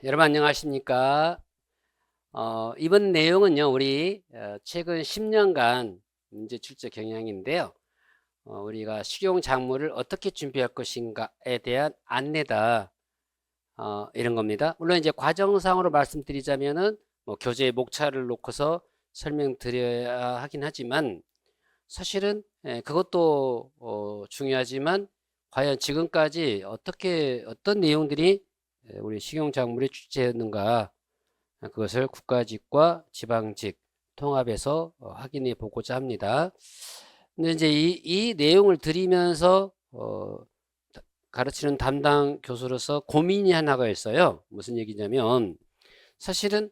여러분 안녕하십니까? 이번 내용은요, 우리 최근 10년간 문제 출제 경향인데요. 우리가 실용 작물을 어떻게 준비할 것인가에 대한 안내다. 이런 겁니다. 물론 이제 과정상으로 말씀드리자면은 뭐 교재에 목차를 놓고서 설명드려야 하긴 하지만 사실은 그것도 중요하지만 과연 지금까지 어떤 내용들이 우리 식용 작물에 출제했는가, 그것을 국가직과 지방직 통합해서 확인해 보고자 합니다. 근데 이제 이 내용을 드리면서 가르치는 담당 교수로서 고민이 하나가 있어요. 무슨 얘기냐면 사실은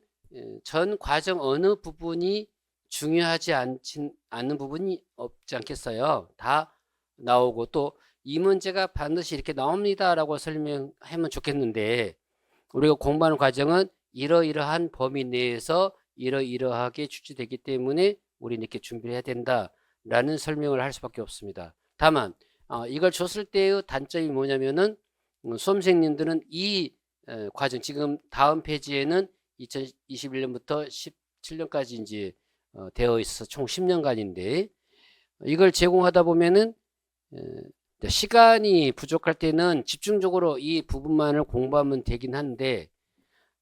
전 과정 어느 부분이 중요하지 않는 부분이 없지 않겠어요. 다 나오고 또 이 문제가 반드시 이렇게 나옵니다 라고 설명하면 좋겠는데, 우리가 공부하는 과정은 이러이러한 범위 내에서 이러이러하게 출제되기 때문에 우리는 이렇게 준비를 해야 된다 라는 설명을 할 수밖에 없습니다. 다만 이걸 줬을 때의 단점이 뭐냐면은 수험생님들은 이 과정, 지금 다음 페이지에는 2021년부터 17년까지 이제 되어 있어서 총 10년간인데, 이걸 제공하다 보면은 시간이 부족할 때는 집중적으로 이 부분만을 공부하면 되긴 한데,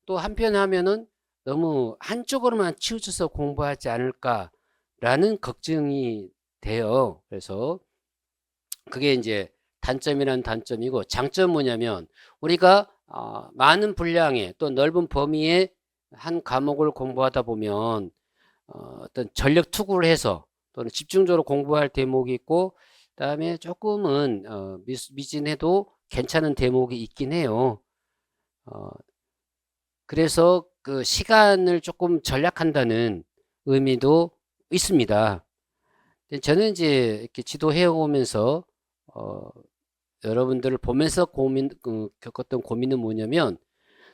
또 한편 하면은 너무 한쪽으로만 치우쳐서 공부하지 않을까라는 걱정이 돼요. 그래서 그게 이제 단점이란 단점이고, 장점 뭐냐면 우리가 많은 분량의 또 넓은 범위의 한 과목을 공부하다 보면 어떤 전력 투구를 해서 또는 집중적으로 공부할 대목이 있고, 그다음에 조금은 미진해도 괜찮은 대목이 있긴 해요. 그래서 그 시간을 조금 절약한다는 의미도 있습니다. 저는 이제 이렇게 지도해 오면서 여러분들을 보면서 겪었던 고민은 뭐냐면,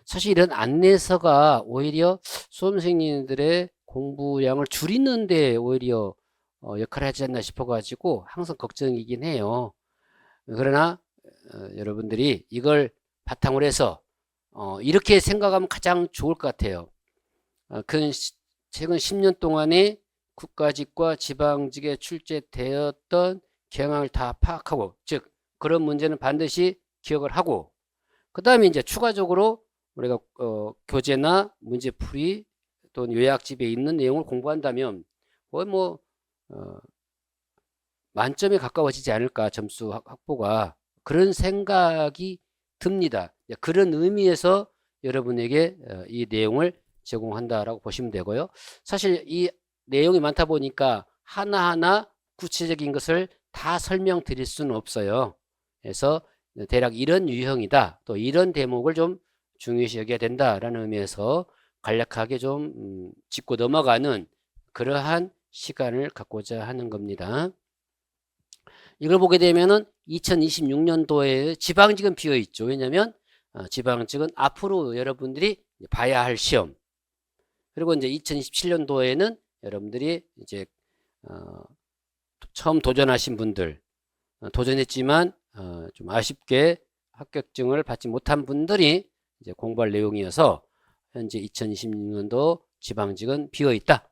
사실 이런 안내서가 오히려 수험생님들의 공부량을 줄이는데 오히려 역할을 하지 않나 싶어가지고 항상 걱정이긴 해요. 그러나 여러분들이 이걸 바탕으로 해서 이렇게 생각하면 가장 좋을 것 같아요. 최근 10년 동안에 국가직과 지방직에 출제되었던 경향을 다 파악하고, 즉 그런 문제는 반드시 기억을 하고, 그 다음에 이제 추가적으로 우리가 교재나 문제풀이 또는 요약집에 있는 내용을 공부한다면 거의 뭐 만점에 가까워지지 않을까, 점수 확보가. 그런 생각이 듭니다. 그런 의미에서 여러분에게 이 내용을 제공한다라고 보시면 되고요. 사실 이 내용이 많다 보니까 하나하나 구체적인 것을 다 설명드릴 수는 없어요. 그래서 대략 이런 유형이다, 또 이런 대목을 좀 중요시 여겨야 된다라는 의미에서 간략하게 좀 짚고 넘어가는 그러한 시간을 갖고자 하는 겁니다. 이걸 보게 되면은 2026년도에 지방직은 비어 있죠. 왜냐하면 지방직은 앞으로 여러분들이 봐야 할 시험, 그리고 이제 2027년도에는 여러분들이 이제 처음 도전하신 분들, 도전했지만 좀 아쉽게 합격증을 받지 못한 분들이 이제 공부할 내용이어서 현재 2026년도 지방직은 비어 있다.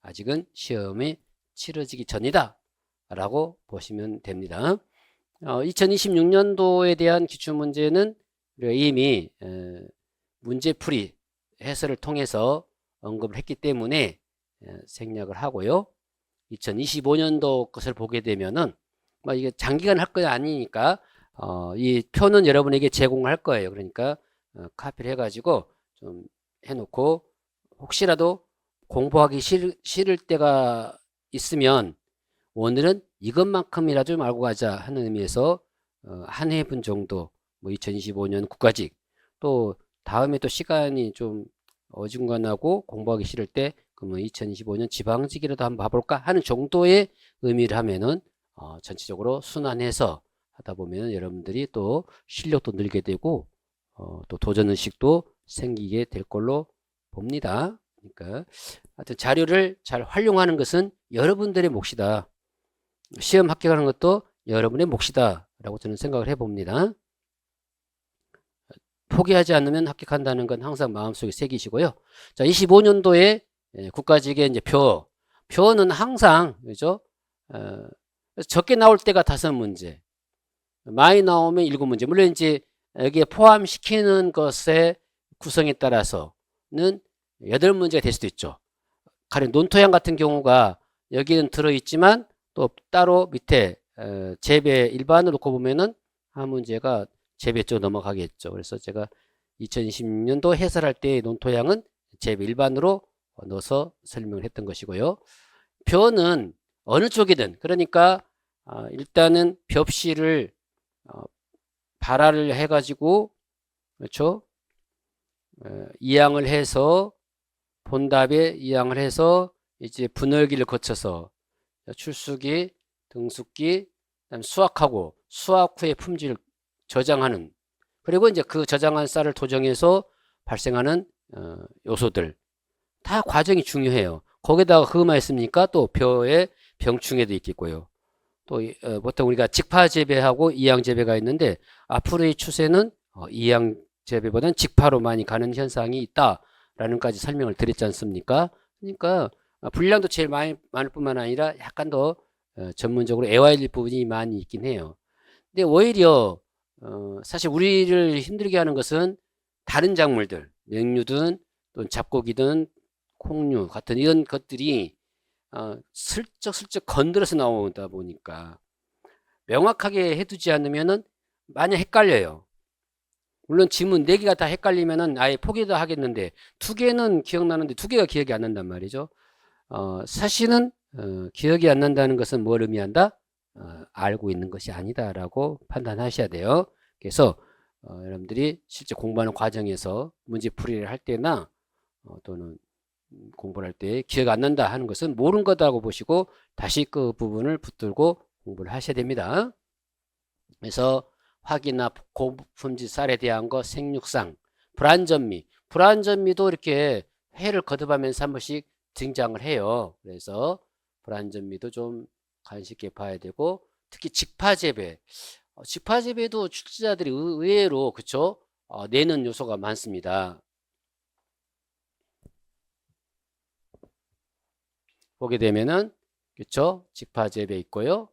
아직은 시험이 치러지기 전이다 라고 보시면 됩니다. 2026년도에 대한 기출문제는 우리가 이미 문제풀이 해설을 통해서 언급을 했기 때문에 생략을 하고요. 2025년도 것을 보게 되면은 이게 장기간 할 거 아니니까 이 표는 여러분에게 제공할 거예요. 그러니까 카피를 해가지고 좀 해놓고, 혹시라도 공부하기 싫을 때가 있으면 오늘은 이것만큼이라도 좀 알고 가자 하는 의미에서 한 해분 정도, 뭐 2025년 국가직, 또 다음에 또 시간이 좀 어중간하고 공부하기 싫을 때 그러면 2025년 지방직이라도 한번 봐볼까 하는 정도의 의미를 하면은 전체적으로 순환해서 하다 보면 여러분들이 또 실력도 늘게 되고 또 도전의식도 생기게 될 걸로 봅니다. 그러니까 하여튼 자료를 잘 활용하는 것은 여러분들의 몫이다. 시험 합격하는 것도 여러분의 몫이다 라고 저는 생각을 해봅니다. 포기하지 않으면 합격한다는 건 항상 마음속에 새기시고요. 자, 25년도에 국가직의 이제 표는 항상, 그죠? 적게 나올 때가 5문제, 많이 나오면 7문제. 물론 이제 여기에 포함시키는 것의 구성에 따라서는 8문제가 될 수도 있죠. 가령 논토양 같은 경우가 여기는 들어있지만 또 따로 밑에 재배 일반으로 놓고 보면은 한 문제가 재배 쪽 넘어가겠죠. 그래서 제가 2020년도 해설할 때 논토양은 재배 일반으로 넣어서 설명을 했던 것이고요. 표는 어느 쪽이든, 그러니까 일단은 벽시를 발화를 해가지고, 그렇죠? 이항을 해서 본답에 이항을 해서 이제 분열기를 거쳐서 출수기, 등숙기, 그다음 수확하고 수확 후에 품질 저장하는, 그리고 이제 그 저장한 쌀을 도정해서 발생하는 요소들, 다 과정이 중요해요. 거기다가 그것만 있습니까? 또 벼의 병충해도 있겠고요. 또 보통 우리가 직파 재배하고 이항 재배가 있는데 앞으로의 추세는 이항 재배보다는 직파로 많이 가는 현상이 있다라는까지 설명을 드렸지 않습니까? 그러니까 분량도 제일 많을 뿐만 아니라 약간 더 전문적으로 애와일 부분이 많이 있긴 해요. 근데 오히려 사실 우리를 힘들게 하는 것은 다른 작물들, 맹류든 또는 잡고기든 콩류 같은 이런 것들이 슬쩍슬쩍 건드려서 나오다 보니까 명확하게 해두지 않으면은 많이 헷갈려요. 물론 지문 4개가 다 헷갈리면은 아예 포기도 하겠는데 2개는 기억나는데 2개가 기억이 안 난단 말이죠. 사실은 기억이 안 난다는 것은 뭘 의미한다? 알고 있는 것이 아니다라고 판단하셔야 돼요. 그래서 여러분들이 실제 공부하는 과정에서 문제풀이를 할 때나 또는 공부를 할 때 기억 안 난다 하는 것은 모르는 거다라고 보시고 다시 그 부분을 붙들고 공부를 하셔야 됩니다. 그래서 화기나 고품질 쌀에 대한 거, 생육상, 불안전미도 이렇게 회를 거듭하면서 한 번씩 등장을 해요. 그래서 불안전미도 좀 관심 있게 봐야 되고, 특히 직파재배, 직파재배도 출제자들이 의외로 그쵸? 내는 요소가 많습니다. 보게 되면은 그쵸? 직파재배 있고요,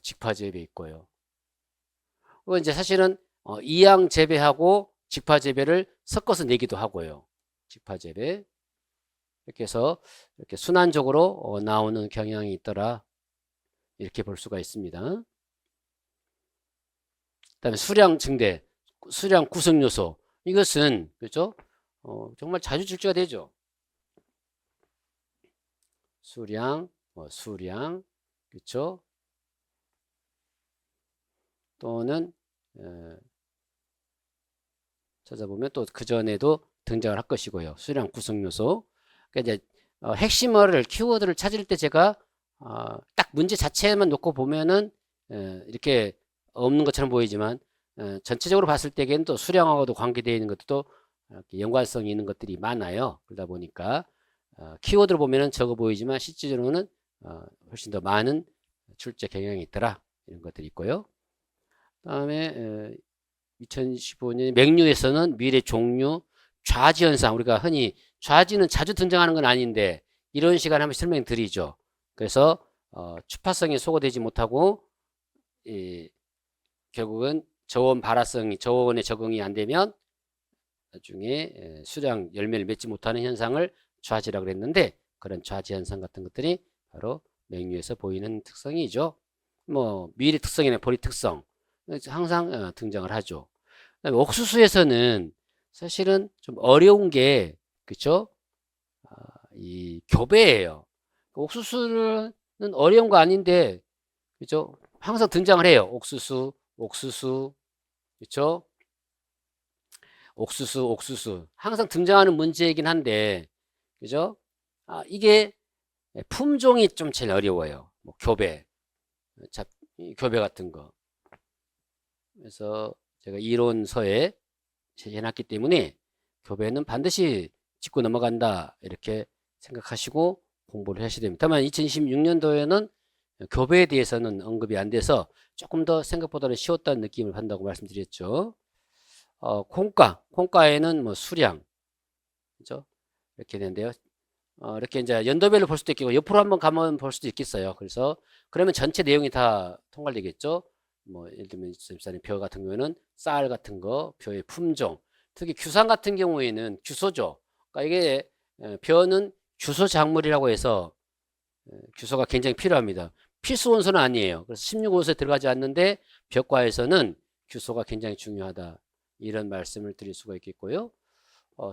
직파재배 있고요. 그리고 이제 사실은 이항 재배하고 직파 재배를 섞어서 내기도 하고요. 직파 재배 이렇게 해서 이렇게 순환적으로 나오는 경향이 있더라, 이렇게 볼 수가 있습니다. 그다음에 수량 증대, 수량 구성 요소, 이것은 그죠? 정말 자주 출제가 되죠. 수량, 그렇죠? 또는 찾아보면 또 그 전에도 등장을 할 것이고요. 수량 구성 요소. 그러니까 이제 핵심어를, 키워드를 찾을 때 제가 딱 문제 자체만 놓고 보면은 이렇게 없는 것처럼 보이지만 전체적으로 봤을 때에는 또 수량하고도 관계되어 있는 것도 연관성이 있는 것들이 많아요. 그러다 보니까 키워드를 보면은 적어 보이지만 실질적으로는 훨씬 더 많은 출제 경향이 있더라, 이런 것들이 있고요. 다음에 2015년 맹류에서는 미래 종류, 좌지 현상, 우리가 흔히 좌지는 자주 등장하는 건 아닌데 이런 시간에 한번 설명드리죠. 그래서 추파성이 소거되지 못하고 결국은 저온 발화성이, 저온에 적응이 안 되면 나중에 수량 열매를 맺지 못하는 현상을 좌지라고 그랬는데, 그런 좌지 현상 같은 것들이 바로 맹류에서 보이는 특성이죠. 뭐 미리 특성이나 보리 특성 항상 등장을 하죠. 그다음에 옥수수에서는 사실은 좀 어려운 게 그쵸? 이 교배예요. 옥수수는 어려운 거 아닌데 그죠? 항상 등장을 해요. 옥수수, 그쵸? 옥수수 항상 등장하는 문제이긴 한데 그죠? 이게 품종이 좀 제일 어려워요. 뭐 교배, 교배 같은 거. 그래서 제가 이론서에 해놨기 때문에 교배는 반드시 짚고 넘어간다, 이렇게 생각하시고 공부를 하셔야 됩니다. 다만 2026년도에는 교배에 대해서는 언급이 안 돼서 조금 더 생각보다는 쉬웠다는 느낌을 받는다고 말씀드렸죠. 콩가에는 뭐 수량, 그죠? 이렇게 되는데요. 이렇게 이제 연도별로 볼 수도 있고 옆으로 한번 가면 볼 수도 있겠어요. 그래서 그러면 전체 내용이 다 통괄되겠죠. 뭐 예를 들면 2024년 벼 같은 경우에는 쌀 같은 거, 벼의 품종, 특히 규상 같은 경우에는 규소죠. 그러니까 이게 벼는 규소 작물이라고 해서 규소가 굉장히 필요합니다. 필수 원소는 아니에요. 그래서 16호소에 들어가지 않는데 벼과에서는 규소가 굉장히 중요하다. 이런 말씀을 드릴 수가 있겠고요.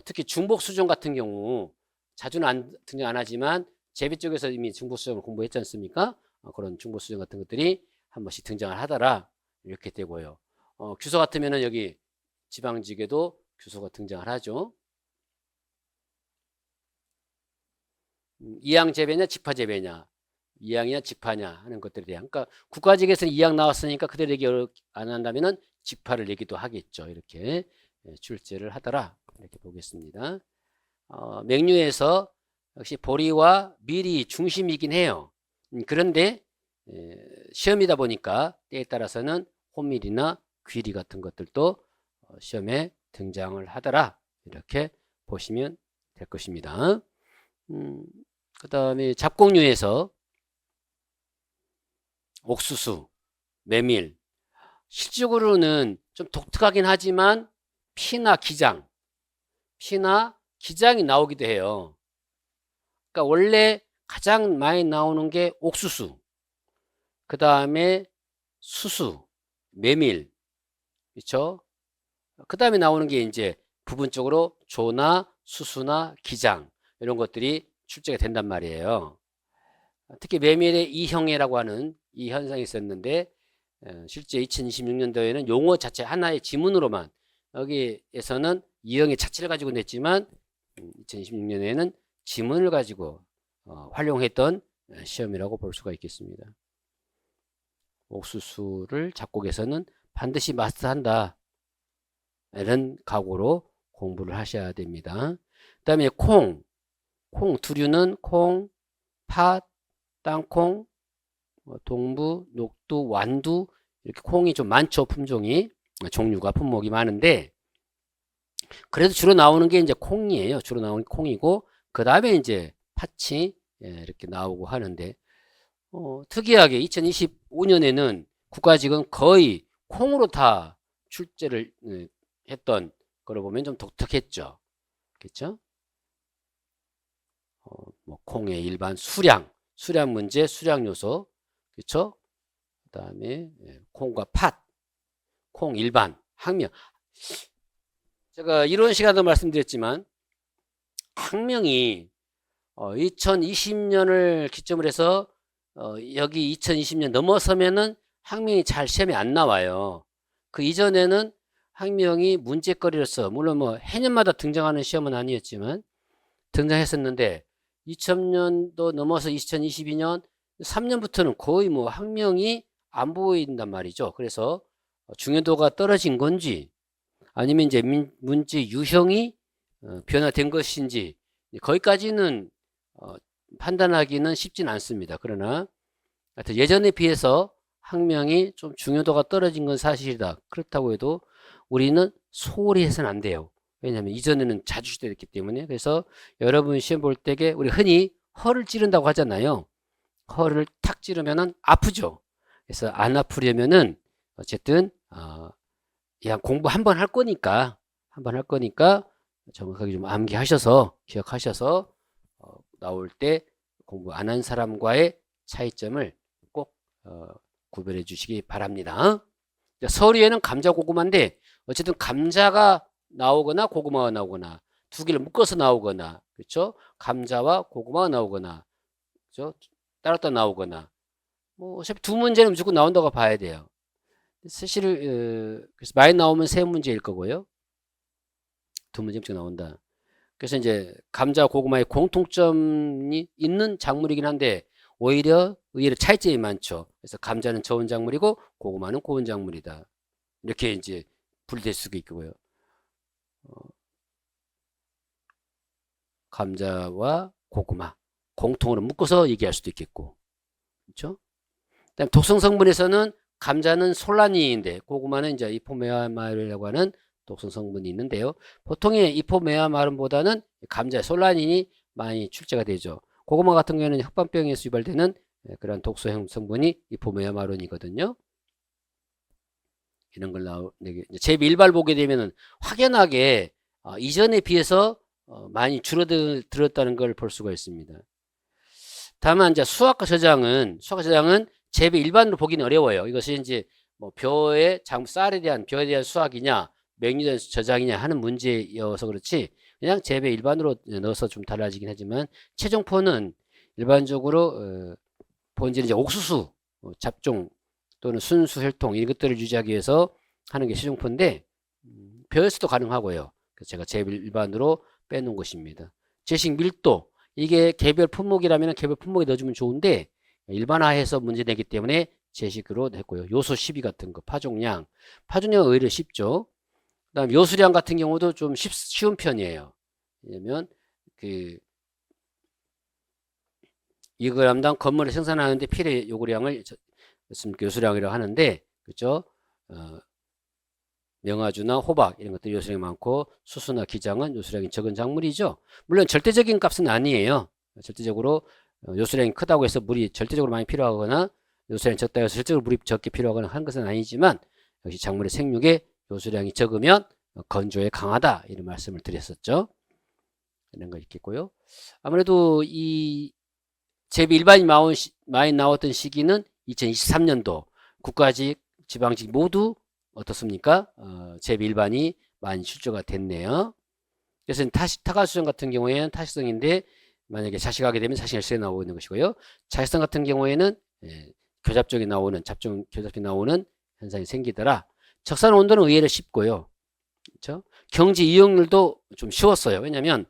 특히 중복수종 같은 경우 자주는 등장 안 하지만 재배 쪽에서 이미 중복수종을 공부했지 않습니까? 그런 중복수종 같은 것들이 한 번씩 등장을 하더라. 이렇게 되고요. 규소 같으면은 여기 지방직에도 규소가 등장을 하죠. 이항 재배냐 직파 재배냐, 이항이냐 직파냐 하는 것들에 대한, 그러니까 국가직에서는 이항 나왔으니까 그대로 얘기 안 한다면은 직파를 얘기도 하겠죠. 이렇게 출제를 하더라. 이렇게 보겠습니다. 맹류에서 역시 보리와 밀이 중심이긴 해요. 그런데 시험이다 보니까 때에 따라서는 호밀이나 귀리 같은 것들도 시험에 등장을 하더라. 이렇게 보시면 될 것입니다. 그 다음에 잡곡류에서 옥수수, 메밀, 실질적으로는 좀 독특하긴 하지만 피나 기장이 나오기도 해요. 그러니까 원래 가장 많이 나오는 게 옥수수, 그 다음에 수수, 메밀, 그렇죠? 그 다음에 나오는 게 이제 부분적으로 조나 수수나 기장 이런 것들이 출제가 된단 말이에요. 특히 메밀의 이형해라고 하는 이 현상이 있었는데 실제 2026년도에는 용어 자체 하나의 지문으로만, 여기에서는 이형의 자체를 가지고 냈지만 2026년에는 지문을 가지고 활용했던 시험이라고 볼 수가 있겠습니다. 옥수수를 작곡에서는 반드시 마스터한다, 이런 각오로 공부를 하셔야 됩니다. 그 다음에 콩 두류는 콩, 팥, 땅콩, 동부, 녹두, 완두, 이렇게 콩이 좀 많죠. 품종이, 종류가, 품목이 많은데 그래도 주로 나오는 게 이제 콩이에요. 주로 나오는 게 콩이고 그 다음에 이제 팥이 이렇게 나오고 하는데 특이하게 2025년에는 국가직은 거의 콩으로 다 출제를 했던 거를 보면 좀 독특했죠. 그렇죠? 뭐 콩의 일반 수량 문제, 수량 요소, 그렇죠? 그 다음에 콩과 팥, 콩 일반, 학명. 제가 이런 시간도 말씀드렸지만 학명이 2020년을 기점으로 해서 여기 2020년 넘어서면은 학명이 잘 시험에 안 나와요. 그 이전에는 학명이 문제거리로서, 물론 뭐 해년마다 등장하는 시험은 아니었지만 등장했었는데 2000년도 넘어서 2022년 3년부터는 거의 뭐 학명이 안 보인단 말이죠. 그래서 중요도가 떨어진 건지 아니면 이제 문제 유형이 변화된 것인지 거기까지는 판단하기는 쉽진 않습니다. 그러나 하여튼 예전에 비해서 학명이 좀 중요도가 떨어진 건 사실이다. 그렇다고 해도 우리는 소홀히 해서는 안 돼요. 왜냐하면 이전에는 자주 시도했기 때문에. 그래서 여러분 시험 볼 때에 우리 흔히 허를 찌른다고 하잖아요. 허를 탁 찌르면은 아프죠. 그래서 안 아프려면은 어쨌든 그냥 공부 한 번 할 거니까 정확하게 좀 암기하셔서 기억하셔서 나올 때 공부 안 한 사람과의 차이점을 꼭 구별해 주시기 바랍니다. 서류에는 감자 고구마인데 어쨌든 감자가 나오거나 고구마가 나오거나 두 개를 묶어서 나오거나, 그렇죠? 감자와 고구마가 나오거나, 그렇죠? 따로따로 나오거나, 뭐 어차피 두 문제는 무조건 나온다고 봐야 돼요. 사실 그래서 많이 나오면 세 문제일 거고요. 두 문제씩 나온다. 그래서 이제 감자 고구마의 공통점이 있는 작물이긴 한데 오히려 의외로 차이점이 많죠. 그래서 감자는 저온 작물이고 고구마는 고온 작물이다. 이렇게 이제 분리될 수가 있고요. 감자와 고구마 공통으로 묶어서 얘기할 수도 있겠고, 그렇죠? 그다음 독성 성분에서는 감자는 솔라닌인데 고구마는 이제 이포메아마일이라고 하는 독성 성분이 있는데요. 보통의 이포메아마른보다는 감자의 솔라닌이 많이 출제가 되죠. 고구마 같은 경우에는 흑반병에서 유발되는 그런 독소형 성분이 이포메아마른이거든요. 이런 걸 재배 일발 보게 되면은 확연하게 이전에 비해서 많이 줄어들었다는 걸 볼 수가 있습니다. 다만 이제 수학과 저장은 재배 일반으로 보기는 어려워요. 이것이 이제 뭐 쌀에 대한 벼에 대한 수학이냐 맹류에 대한 저장이냐 하는 문제여서 그렇지 그냥 재배 일반으로 넣어서 좀 달라지긴 하지만 최종포는 일반적으로 본질은 이제 옥수수 잡종 또는 순수 혈통 이런 것들을 유지하기 위해서 하는 게 최종포인데 벼에서도 가능하고요. 그래서 제가 재배 일반으로 빼놓은 것입니다. 제식 밀도 이게 개별 품목이라면 개별 품목에 넣어주면 좋은데 일반화해서 문제 내기 때문에 제식으로 냈고요. 요소 12 같은 거 파종량 오히려 쉽죠. 그 다음 요수량 같은 경우도 좀 쉬운 편이에요. 왜냐면 2g당 건물을 생산하는데 필요 요구량을 요수량이라고 하는데 그죠? 명아주나 호박 이런 것들 요수량이 많고 수수나 기장은 요수량이 적은 작물이죠. 물론 절대적인 값은 아니에요. 절대적으로 요수량이 크다고 해서 물이 절대적으로 많이 필요하거나 요수량이 적다고 해서 절대적으로 물이 적게 필요하거나 하는 것은 아니지만 역시 작물의 생육에 요수량이 적으면 건조에 강하다 이런 말씀을 드렸었죠. 이런 거 있겠고요. 아무래도 이 재배 일반이 많이 나왔던 시기는 2023년도 국가직 지방직 모두 어떻습니까? 재배 일반이 많이 출조가 됐네요. 그래서 타가수정 같은 경우에는 타식성인데 만약에 자식하게 되면 자식일성이 나오고 있는 것이고요. 자식성 같은 경우에는 교잡종이 나오는 교잡종이 나오는 현상이 생기더라. 적산 온도는 의외로 쉽고요. 그렇죠? 경지 이용률도 좀 쉬웠어요. 왜냐하면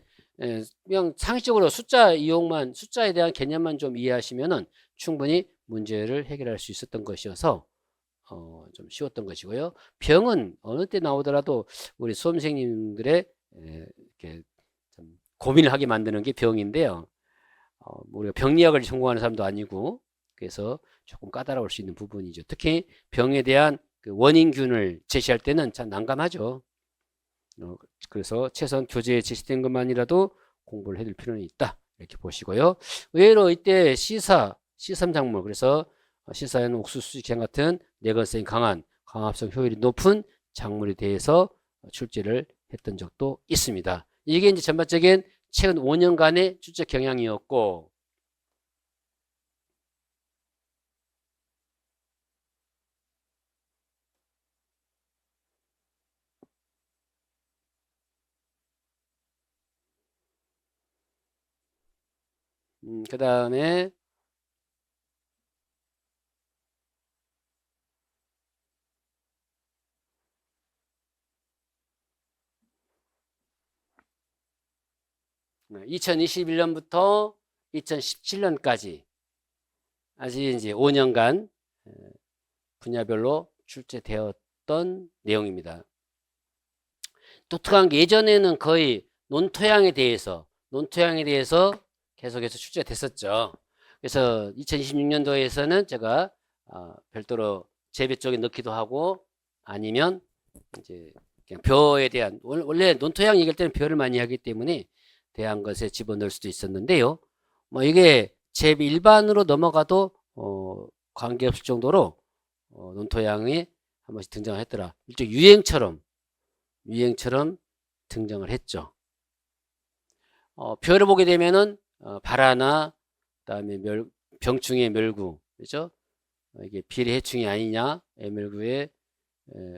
그냥 상식적으로 숫자에 대한 개념만 좀 이해하시면은 충분히 문제를 해결할 수 있었던 것이어서 좀 쉬웠던 것이고요. 병은 어느 때 나오더라도 우리 수험생님들의 이렇게 좀 고민을 하게 만드는 게 병인데요. 우리가 병리학을 전공하는 사람도 아니고 그래서 조금 까다로울 수 있는 부분이죠. 특히 병에 대한 그 원인균을 제시할 때는 참 난감하죠. 그래서 최소한 교재에 제시된 것만이라도 공부를 해둘 필요는 있다. 이렇게 보시고요. 의외로 이때 C3 작물, 그래서 C4에는 옥수수 기장 같은 내건성이 강한 강합성 효율이 높은 작물에 대해서 출제를 했던 적도 있습니다. 이게 이제 전반적인 최근 5년간의 출제 경향이었고, 그 다음에 2021년부터 2017년까지 아직 이제 5년간 분야별로 출제되었던 내용입니다. 독특한 게 예전에는 거의 논토양에 대해서 계속해서 출제됐었죠. 그래서 2026년도에서는 제가 별도로 재배 쪽에 넣기도 하고 아니면 이제 그냥 벼에 대한 원래 논토양 얘기할 때는 벼를 많이 하기 때문에 대한 것에 집어넣을 수도 있었는데요. 뭐 이게 재배 일반으로 넘어가도 관계없을 정도로 논토양이 한 번씩 등장을 했더라. 일종 유행처럼 등장을 했죠. 벼를 보게 되면은 발화나 그다음에 병충해 멸구, 그렇죠? 이게 비리 해충이 아니냐, 애멸구에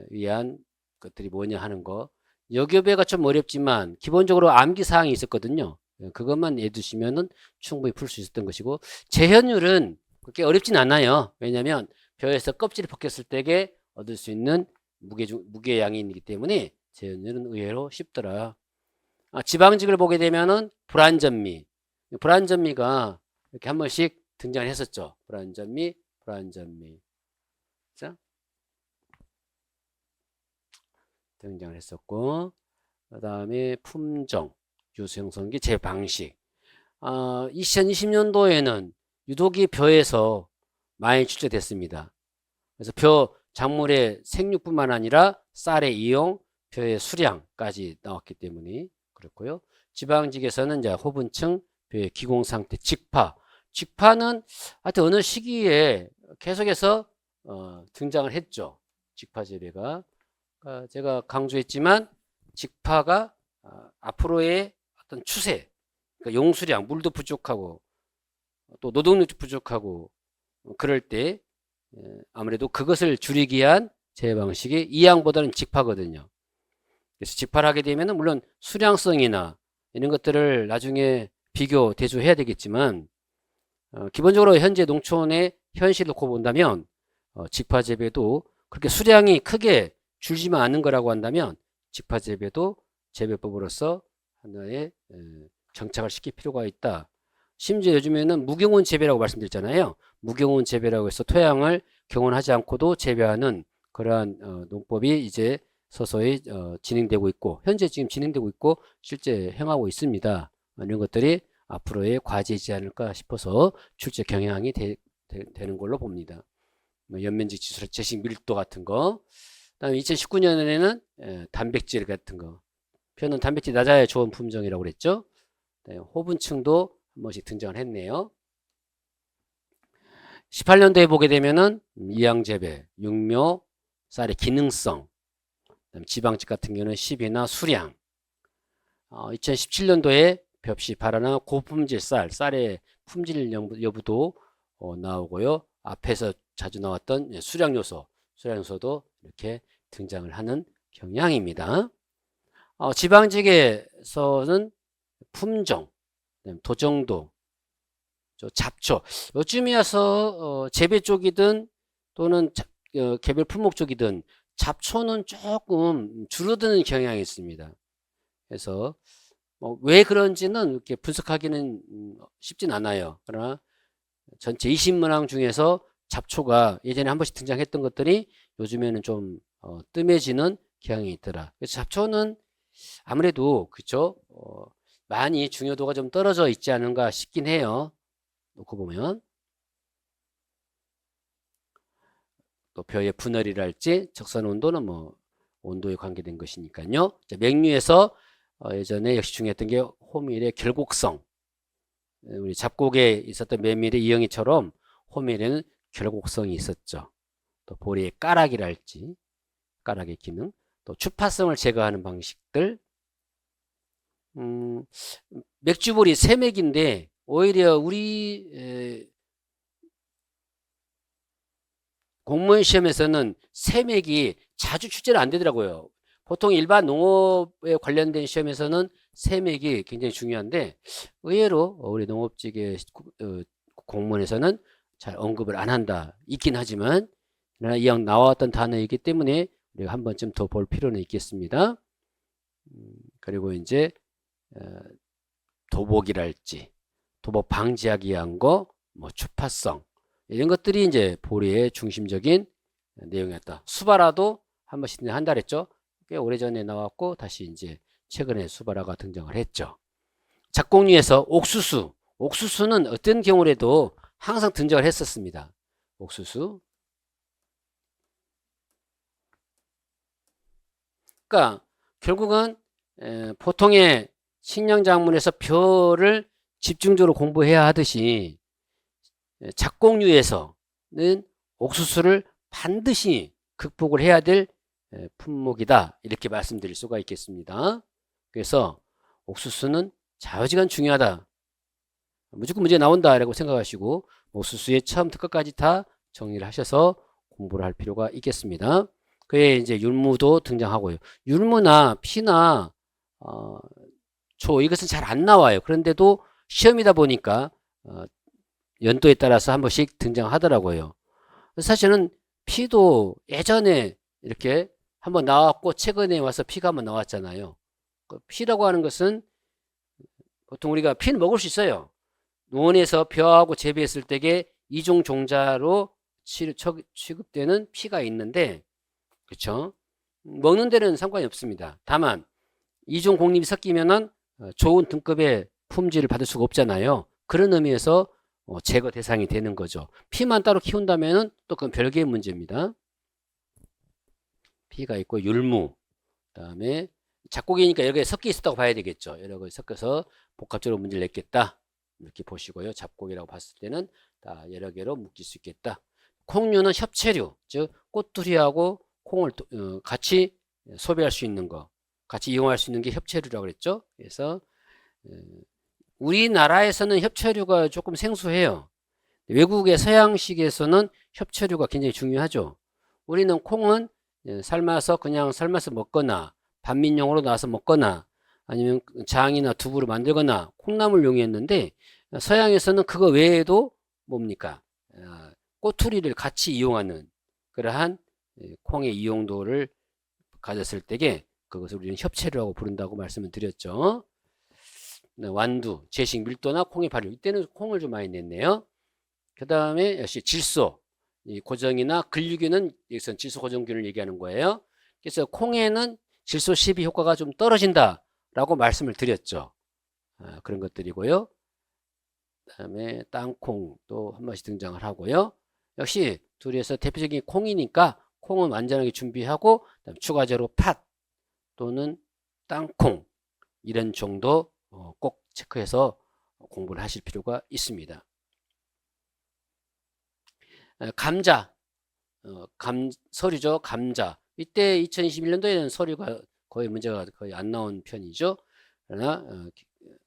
의한 것들이 뭐냐 하는 거. 여교배가 좀 어렵지만 기본적으로 암기 사항이 있었거든요. 그것만 해두시면은 충분히 풀 수 있었던 것이고, 재현율은 그렇게 어렵진 않아요. 왜냐하면 벼에서 껍질이 벗겼을 때에 얻을 수 있는 무게양이기 때문에 재현율은 의외로 쉽더라. 지방직을 보게 되면은 불안전미가 이렇게 한 번씩 등장을 했었죠. 불안전미. 자, 등장을 했었고, 그 다음에 품종, 유수 형성기 제 방식. 2020년도에는 유독이 벼에서 많이 출제됐습니다. 그래서 벼 작물의 생육뿐만 아니라 쌀의 이용, 벼의 수량까지 나왔기 때문에 그렇고요. 지방직에서는 이제 호분층, 벼의 기공상태, 직파는 하여튼 어느 시기에 계속해서 등장을 했죠. 직파 재배가. 제가 강조했지만 직파가 앞으로의 어떤 추세, 그러니까 용수량, 물도 부족하고 또 노동력도 부족하고 그럴 때 아무래도 그것을 줄이기 위한 재배 방식이 이양보다는 직파거든요. 그래서 직파를 하게 되면 물론 수량성이나 이런 것들을 나중에 비교, 대조해야 되겠지만 기본적으로 현재 농촌의 현실을 놓고 본다면 직파 재배도 그렇게 수량이 크게 줄지만 않는 거라고 한다면 직파 재배도 재배법으로서 하나의 정착을 시킬 필요가 있다. 심지어 요즘에는 무경운 재배라고 말씀드렸잖아요. 무경운 재배라고 해서 토양을 경운하지 않고도 재배하는 그러한 농법이 이제 서서히 진행되고 있고 현재 지금 진행되고 있고 실제 행하고 있습니다. 이런 것들이 앞으로의 과제이지 않을까 싶어서 출제 경향이 되는 걸로 봅니다. 연면직 지수라 재식 밀도 같은 거. 다음에 2019년에는 단백질 같은 거. 표는 단백질 낮아야 좋은 품종이라고 그랬죠. 네, 호분층도 한 번씩 등장을 했네요. 18년도에 보게 되면은 이양재배, 육묘, 쌀의 기능성, 지방직 같은 경우는 10이나 수량. 2017년도에 벽시 발화나 고품질 쌀의 품질 여부도 나오고요. 앞에서 자주 나왔던 수량 요소도 이렇게 등장을 하는 경향입니다. 지방직에서는 품종, 도정도, 잡초. 요즘에 와서 재배 쪽이든 또는 개별 품목 쪽이든 잡초는 조금 줄어드는 경향이 있습니다. 그래서 왜 그런지는 이렇게 분석하기는 쉽진 않아요. 그러나 전체 20문항 중에서 잡초가 예전에 한 번씩 등장했던 것들이 요즘에는 좀 뜸해지는 경향이 있더라. 그래서 잡초는 아무래도 그쵸? 많이 중요도가 좀 떨어져 있지 않은가 싶긴 해요. 놓고 보면 또 벼의 분할이랄지 적산 온도는 뭐 온도에 관계된 것이니까요. 자, 맹류에서 예전에 역시 중요했던 게 호밀의 결곡성. 우리 잡곡에 있었던 메밀의 이영희처럼 호밀에는 결곡성이 있었죠. 또 보리의 까락이랄지 까락의 기능, 또 추파성을 제거하는 방식들. 맥주보리 세맥인데 오히려 우리 공무원 시험에서는 세맥이 자주 출제를 안 되더라고요. 보통 일반 농업에 관련된 시험에서는 세맥이 굉장히 중요한데 의외로 우리 농업직의 공무원에서는 잘 언급을 안 한다. 있긴 하지만 이왕 나왔던 단어이기 때문에 우리가 한 번쯤 더 볼 필요는 있겠습니다. 그리고 이제 도복이랄지 도복 방지하기 위한 거, 뭐 추파성 이런 것들이 이제 보리의 중심적인 내용이었다. 수바라도 한 번씩 한다 그랬죠. 꽤 오래전에 나왔고 다시 이제 최근에 수바라가 등장을 했죠. 작곡류에서 옥수수는 어떤 경우에도 항상 등장을 했었습니다. 옥수수. 그러니까 결국은 보통의 식량작물에서 벼를 집중적으로 공부해야 하듯이 작곡류에서는 옥수수를 반드시 극복을 해야 될 품목이다. 이렇게 말씀드릴 수가 있겠습니다. 그래서 옥수수는 좌우지간 중요하다. 무조건 문제 나온다 라고 생각하시고 옥수수의 처음부터 끝까지 다 정리를 하셔서 공부를 할 필요가 있겠습니다. 그에 이제 율무도 등장하고요. 율무나 피나 초 이것은 잘 안 나와요. 그런데도 시험이다 보니까 연도에 따라서 한 번씩 등장하더라고요. 사실은 피도 예전에 이렇게 한번 나왔고 최근에 와서 피가 한번 나왔잖아요. 피라고 하는 것은 보통 우리가 피는 먹을 수 있어요. 농원에서 벼하고 재배했을 때에 이종 종자로 취급되는 피가 있는데 그렇죠? 먹는 데는 상관이 없습니다. 다만 이종 공립이 섞이면은 좋은 등급의 품질을 받을 수가 없잖아요. 그런 의미에서 제거 대상이 되는 거죠. 피만 따로 키운다면은 또 그건 별개의 문제입니다. 피가 있고 율무, 그다음에 작곡이니까 여러 개 섞여 있었다고 봐야 되겠죠. 여러 개 섞여서 복합적으로 문제를 냈겠다. 이렇게 보시고요. 잡곡이라고 봤을 때는 다 여러 개로 묶일 수 있겠다. 콩류는 협체류, 즉 꽃두리하고 콩을 같이 소비할 수 있는 거, 같이 이용할 수 있는 게 협체류라고 그랬죠. 그래서 우리나라에서는 협체류가 조금 생소해요. 외국의 서양식에서는 협체류가 굉장히 중요하죠. 우리는 콩은 삶아서 그냥 삶아서 먹거나 반민용으로 나와서 먹거나 아니면 장이나 두부를 만들거나 콩나물 용이었는데 서양에서는 그거 외에도 뭡니까? 꼬투리를 같이 이용하는 그러한 콩의 이용도를 가졌을 때에 그것을 우리는 협체류라고 부른다고 말씀을 드렸죠. 완두, 제식, 밀도나 콩의 발효. 이때는 콩을 좀 많이 냈네요. 그 다음에 역시 질소, 이 고정이나 근류균은 여기서 질소 고정균을 얘기하는 거예요. 그래서 콩에는 질소 시비 효과가 좀 떨어진다라고 말씀을 드렸죠. 그런 것들이고요. 그 다음에 땅콩도 한 번씩 등장을 하고요. 역시 둘이서 대표적인 콩이니까 콩은 완전하게 준비하고 그다음에 추가적으로 팥 또는 땅콩 이런 정도 꼭 체크해서 공부를 하실 필요가 있습니다. 감자, 서류죠. 감자. 이때 2021년도에는 서류가 거의 문제가 거의 안 나온 편이죠. 그러나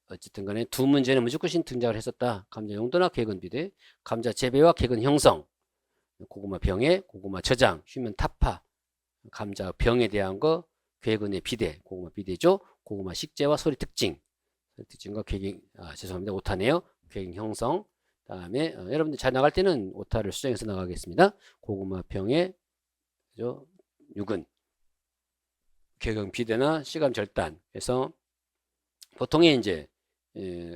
어쨌든 간에 두 문제는 무조건 등장을 했었다. 감자 용도나 객은 비대, 감자 재배와 객은 형성, 고구마 병해, 고구마 저장, 휴면 타파, 감자 병에 대한 거, 객은의 비대, 고구마 비대죠. 고구마 식재와 소리 특징, 특징과 객인, 죄송합니다. 오타네요. 객인 형성. 다음에 여러분들 잘 나갈 때는 오타를 수정해서 나가겠습니다. 고구마 병해, 육은 객은 비대나 시감 절단. 그래서 보통의 이제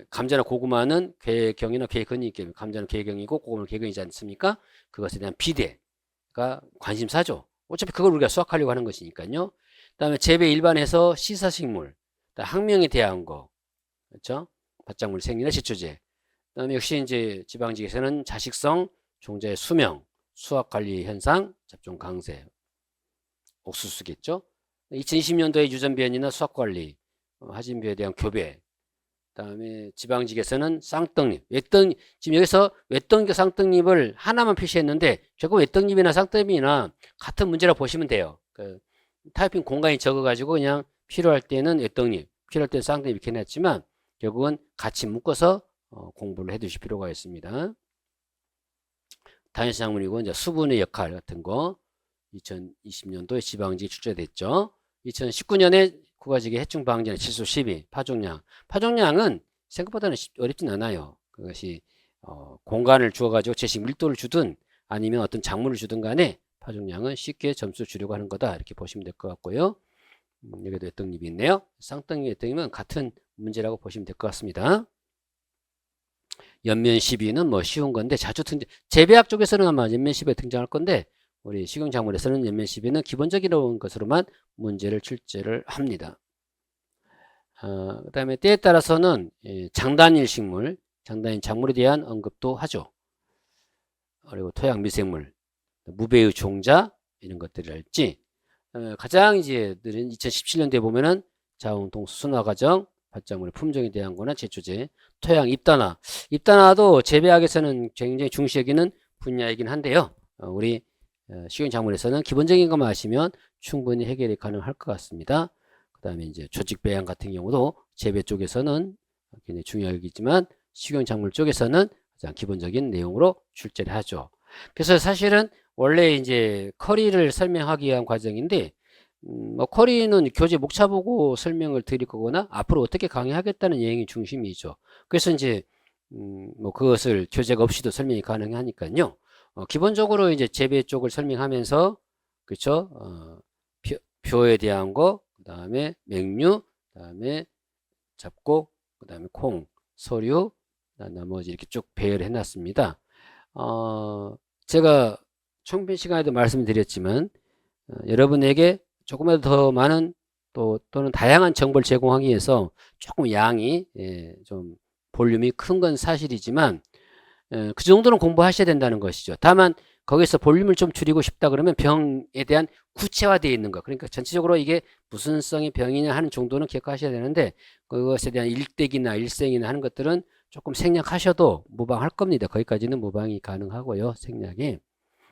감자나 고구마는 괴경이나 괴근이 있기 때문에 감자는 괴경이고 고구마는 괴근이지 않습니까? 그것에 대한 비대가 관심사죠. 어차피 그걸 우리가 수확하려고 하는 것이니까요. 그 다음에 재배 일반에서 시사식물, 학명에 대한 거, 그렇죠? 밭작물 생리나 제초제. 그 다음에 역시 이제 지방직에서는 자식성, 종자의 수명, 수확관리 현상, 잡종 강세, 옥수수겠죠? 2020년도에 유전변이나 수확관리, 하진비에 대한 교배, 그 다음에 지방직에서는 쌍떡잎, 지금 여기서 외떡잎, 쌍떡잎을 하나만 표시했는데 결국 외떡잎이나 쌍떡잎이나 같은 문제라고 보시면 돼요. 타이핑 공간이 적어가지고 그냥 필요할 때는 외떡잎, 필요할 때는 쌍떡잎 이렇게 해놨지만 결국은 같이 묶어서 공부를 해 두실 필요가 있습니다. 단일작물이고 이제 수분의 역할 같은 거 2020년도에 지방직이 출제됐죠. 2019년에 국가직의 해충 방지나 질소 12, 파종량은 생각보다는 어렵진 않아요. 그것이 공간을 주어가지고 제식 밀도를 주든 아니면 어떤 작물을 주든 간에 파종량은 쉽게 점수 주려고 하는 거다 이렇게 보시면 될 것 같고요. 여기도 외떡잎이 있네요. 쌍떡잎, 외떡잎은 같은 문제라고 보시면 될 것 같습니다. 연면 시비는 뭐 쉬운 건데 자주 재배학 쪽에서는 아마 연면 시비에 등장할 건데 우리 식용작물에서는 연면 시비는 기본적인 것으로만 문제를 출제를 합니다. 그 다음에 때에 따라서는 장단일 식물, 장단일 작물에 대한 언급도 하죠. 그리고 토양 미생물, 무배의 종자 이런 것들이랄지 가장 이제 느린 2017년도에 보면은 자웅동수 순화과정, 밭작물의 품종에 대한 거나 제초제, 토양 입단화도 재배학에서는 굉장히 중시 여기는 분야이긴 한데요. 우리 식용작물에서는 기본적인 것만 아시면 충분히 해결이 가능할 것 같습니다. 그 다음에 이제 조직 배양 같은 경우도 재배 쪽에서는 굉장히 중요하겠지만 식용작물 쪽에서는 가장 기본적인 내용으로 출제를 하죠. 그래서 사실은 원래 이제 커리를 설명하기 위한 과정인데 뭐 커리는 교재 목차 보고 설명을 드릴 거거나 앞으로 어떻게 강의하겠다는 내용이 중심이죠. 그래서 이제 뭐 그것을 교재가 없이도 설명이 가능하니까요. 기본적으로 이제 재배 쪽을 설명하면서 그렇죠. 벼에 대한 거, 그 다음에 맹류, 그 다음에 잡곡, 그 다음에 콩, 서류, 나머지 이렇게 쭉 배열을 해놨습니다. 제가 청빈 시간에도 말씀드렸지만 여러분에게 조금이라도 더 많은 또는 다양한 정보를 제공하기 위해서 조금 양이 좀 볼륨이 큰 건 사실이지만 그 정도는 공부하셔야 된다는 것이죠. 다만 거기서 볼륨을 좀 줄이고 싶다 그러면 병에 대한 구체화되어 있는 거. 그러니까 전체적으로 이게 무슨 성의 병이냐 하는 정도는 기억하셔야 되는데 그것에 대한 일대기나 일생이나 하는 것들은 조금 생략하셔도 무방할 겁니다. 거기까지는 무방이 가능하고요. 생략이.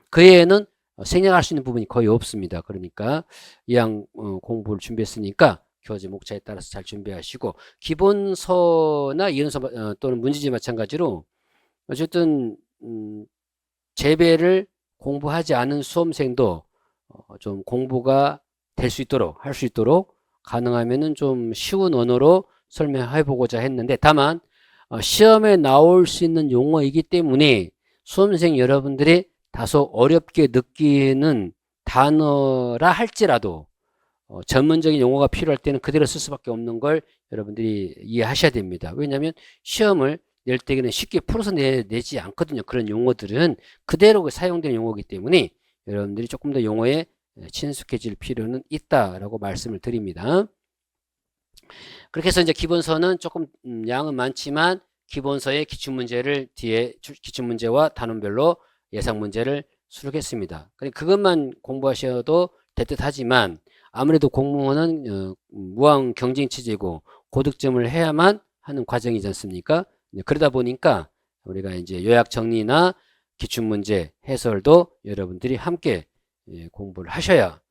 그 외에는 생략할 수 있는 부분이 거의 없습니다. 그러니까 이왕 공부를 준비했으니까 교재 목차에 따라서 잘 준비하시고 기본서나 이론서 또는 문제지 마찬가지로 어쨌든 재배를 공부하지 않은 수험생도 좀 공부가 될 수 있도록 할 수 있도록 가능하면은 좀 쉬운 언어로 설명해 보고자 했는데 다만 시험에 나올 수 있는 용어이기 때문에 수험생 여러분들이 다소 어렵게 느끼는 단어라 할지라도 전문적인 용어가 필요할 때는 그대로 쓸 수밖에 없는 걸 여러분들이 이해하셔야 됩니다. 왜냐하면 시험을 낼 때는 쉽게 풀어서 내지 않거든요. 그런 용어들은 그대로 사용되는 용어이기 때문에 여러분들이 조금 더 용어에 친숙해질 필요는 있다라고 말씀을 드립니다. 그렇게 해서 이제 기본서는 조금 양은 많지만 기본서의 기출문제를 뒤에 기출문제와 단원별로 예상문제를 수록했습니다. 그것만 공부하셔도 될 듯 하지만 아무래도 공무원은 무한 경쟁 체제고 고득점을 해야만 하는 과정이지 않습니까? 그러다 보니까 우리가 이제 요약 정리나 기출문제 해설도 여러분들이 함께 공부를 하셔야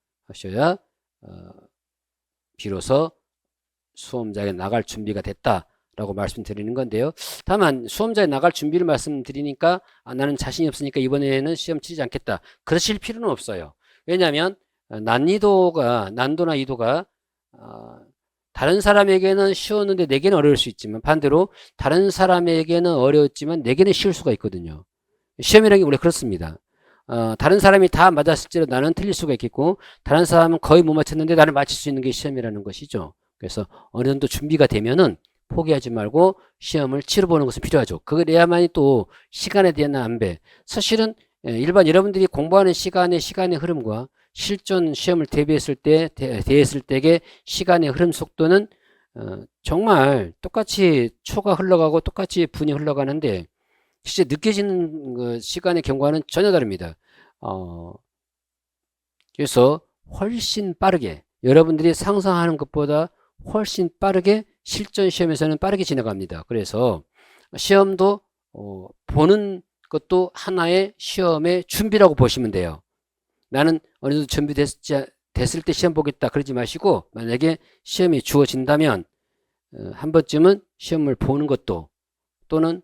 비로소 수험장에 나갈 준비가 됐다라고 말씀드리는 건데요. 다만 수험장에 나갈 준비를 말씀드리니까 나는 자신이 없으니까 이번에는 시험 치지 않겠다. 그러실 필요는 없어요. 왜냐하면 난도나 이도가 다른 사람에게는 쉬웠는데 내게는 어려울 수 있지만 반대로 다른 사람에게는 어려웠지만 내게는 쉬울 수가 있거든요. 시험이라는 게 원래 그렇습니다. 다른 사람이 다 맞았을지라도 나는 틀릴 수가 있겠고 다른 사람은 거의 못 맞췄는데 나는 맞힐 수 있는 게 시험이라는 것이죠. 그래서 어느 정도 준비가 되면은 포기하지 말고 시험을 치러보는 것은 필요하죠. 그래야만이 또 시간에 대한 안배. 사실은 일반 여러분들이 공부하는 시간의 흐름과 실전 시험을 대비했을 때의 시간의 흐름 속도는 정말 똑같이 초가 흘러가고 똑같이 분이 흘러가는데 실제 느껴지는 그 시간의 경과는 전혀 다릅니다. 그래서 훨씬 빠르게 여러분들이 상상하는 것보다 훨씬 빠르게 실전 시험에서는 빠르게 지나갑니다. 그래서 시험도 보는 것도 하나의 시험의 준비라고 보시면 돼요. 나는 어느 정도 준비됐을 때 시험 보겠다 그러지 마시고 만약에 시험이 주어진다면 한 번쯤은 시험을 보는 것도 또는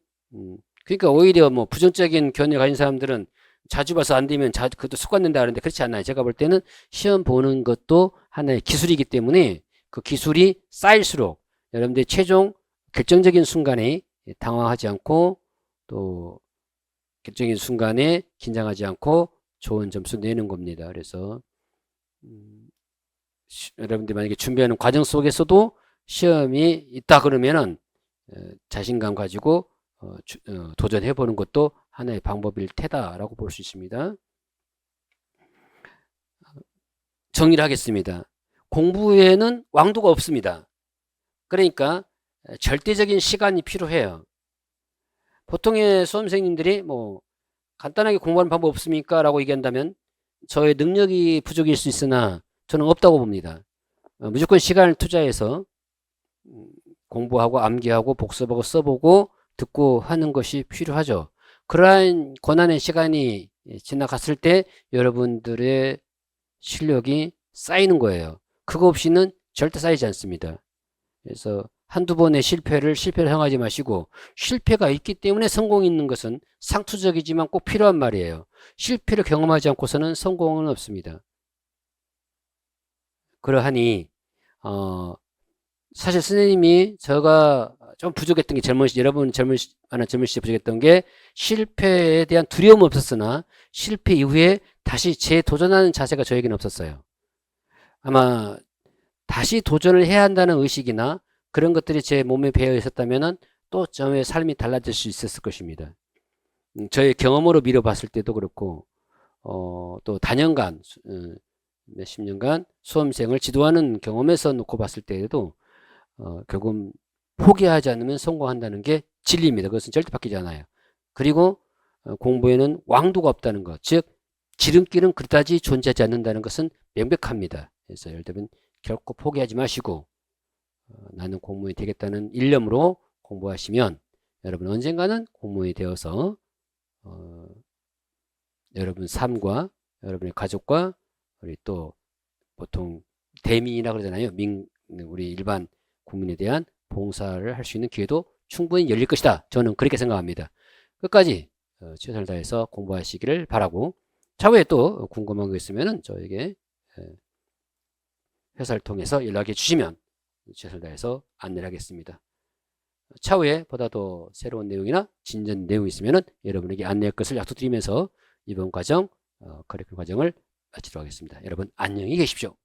그러니까 오히려 뭐 부정적인 견해 가진 사람들은 자주 봐서 안 되면 그것도 습관된다 하는데 그렇지 않아요. 제가 볼 때는 시험 보는 것도 하나의 기술이기 때문에 그 기술이 쌓일수록 여러분들의 최종 결정적인 순간에 당황하지 않고 또 결정적인 순간에 긴장하지 않고 좋은 점수 내는 겁니다. 그래서 여러분들이 만약에 준비하는 과정 속에서도 시험이 있다 그러면은 자신감 가지고 도전해 보는 것도 하나의 방법일 테다라고 볼 수 있습니다. 정리를 하겠습니다. 공부에는 왕도가 없습니다. 그러니까 절대적인 시간이 필요해요. 보통의 수험생님들이 뭐 간단하게 공부하는 방법 없습니까? 라고 얘기한다면 저의 능력이 부족일 수 있으나 저는 없다고 봅니다. 무조건 시간을 투자해서 공부하고 암기하고 복습하고 써보고 듣고 하는 것이 필요하죠. 그러한 고난의 시간이 지나갔을 때 여러분들의 실력이 쌓이는 거예요. 그거 없이는 절대 쌓이지 않습니다. 그래서 한두 번의 실패를 향하지 마시고 실패가 있기 때문에 성공이 있는 것은 상투적이지만 꼭 필요한 말이에요. 실패를 경험하지 않고서는 성공은 없습니다. 그러하니 사실 선생님이 제가 좀 부족했던 게 여러분 젊은 시절 부족했던 게 실패에 대한 두려움은 없었으나 실패 이후에 다시 재도전하는 자세가 저에게는 없었어요. 아마 다시 도전을 해야 한다는 의식이나 그런 것들이 제 몸에 배어 있었다면은 또 저의 삶이 달라질 수 있었을 것입니다. 저의 경험으로 미뤄봤을 때도 그렇고 또 다년간 몇십 년간 수험생을 지도하는 경험에서 놓고 봤을 때에도 결국 포기하지 않으면 성공한다는 게 진리입니다. 그것은 절대 바뀌지 않아요. 그리고 공부에는 왕도가 없다는 것, 즉 지름길은 그다지 존재하지 않는다는 것은 명백합니다. 그래서 예를 들면 결코 포기하지 마시고 나는 공무원이 되겠다는 일념으로 공부하시면 여러분 언젠가는 공무원이 되어서 여러분 삶과 여러분의 가족과 우리 또 보통 대민이라 그러잖아요. 우리 일반 국민에 대한 봉사를 할 수 있는 기회도 충분히 열릴 것이다. 저는 그렇게 생각합니다. 끝까지 최선을 다해서 공부하시기를 바라고, 차후에 또 궁금한 거 있으면 저에게 회사를 통해서 연락해 주시면 최선을 다해서 안내를 하겠습니다. 차후에 보다 더 새로운 내용이나 진전 내용이 있으면 여러분에게 안내할 것을 약속드리면서 이번 과정 커리큘럼 과정을 마치도록 하겠습니다. 여러분 안녕히 계십시오.